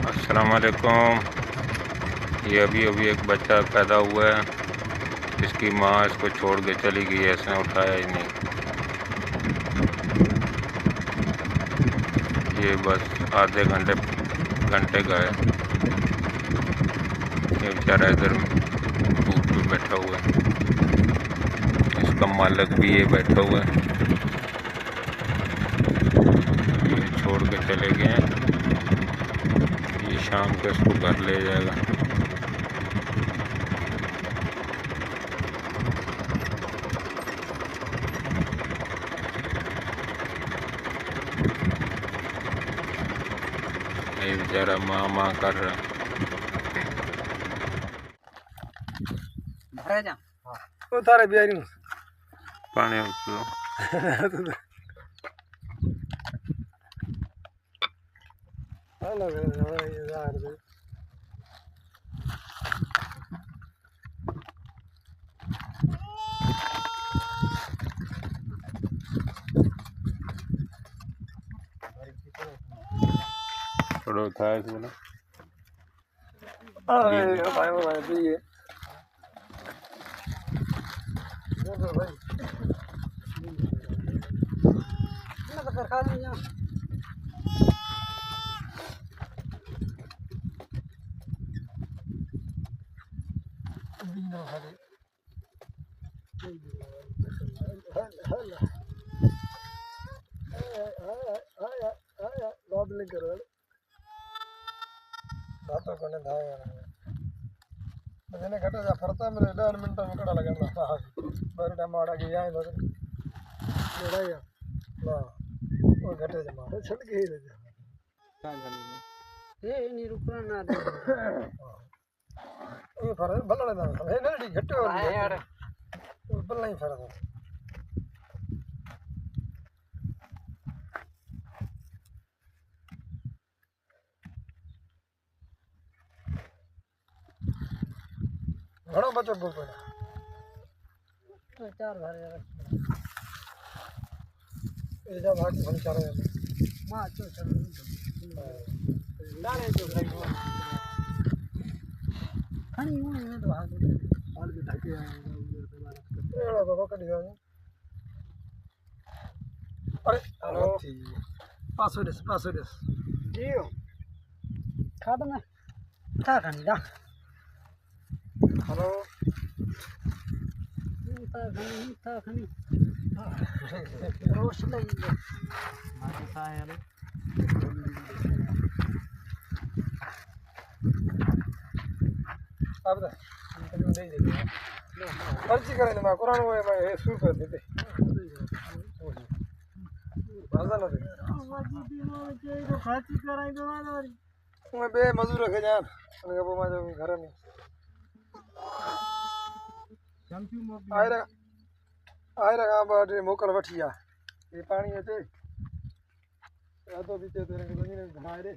अस्सलाम वालेकुम। ये अभी अभी एक बच्चा पैदा हुआ है, इसकी माँ इसको छोड़ के चली गई है, इसने उठाया ही नहीं। ये बस आधे घंटे का है। ये बेचारा इधर धूप पे बैठा हुआ है, इसका मालिक भी ये बैठा हुआ है। ये छोड़ के चले गए हैं, ये शाम को इसको घर ले जाएगा। ये बेचारा माँ कर रहा है। तारे बिहारी पानी थोड़ा उठाया इसमें ना। मैंने घटा जा फरता मेरे 10 मिनट में कड़ा लगा था बार टाइम आड़ा गया है लोग लड़ाई ना वो घटे जमा छड़ के ही लगा ये नहीं रुकना ना दे ये फर बल्ला ना है ना घटे और यार बल्ला ही फर घणो बचो बोल पड़ा तो चार घर यार ये जब भाग हम चार है मां तो चल डाले तो खानी हूं मैं तो भाग और भी ढके आए ये बाबा कड़ी गया अरे हेलो पासवर्ड जियो खा दो ना खा खानी जा हेलो था खनी रोश लगी मारे सा यार अब दा नहीं दे अर्जी करें मैं कुरान वो मैं शुरू कर देते बाजा ना दे आवाजी तो खाची कराई दो मैं बे मजदूर रखे जान अने वो मैं घर में आयरा का बाटे मोकल वठी आ ये पानी अचे या तो बीते तेरे को नहीं घाए रे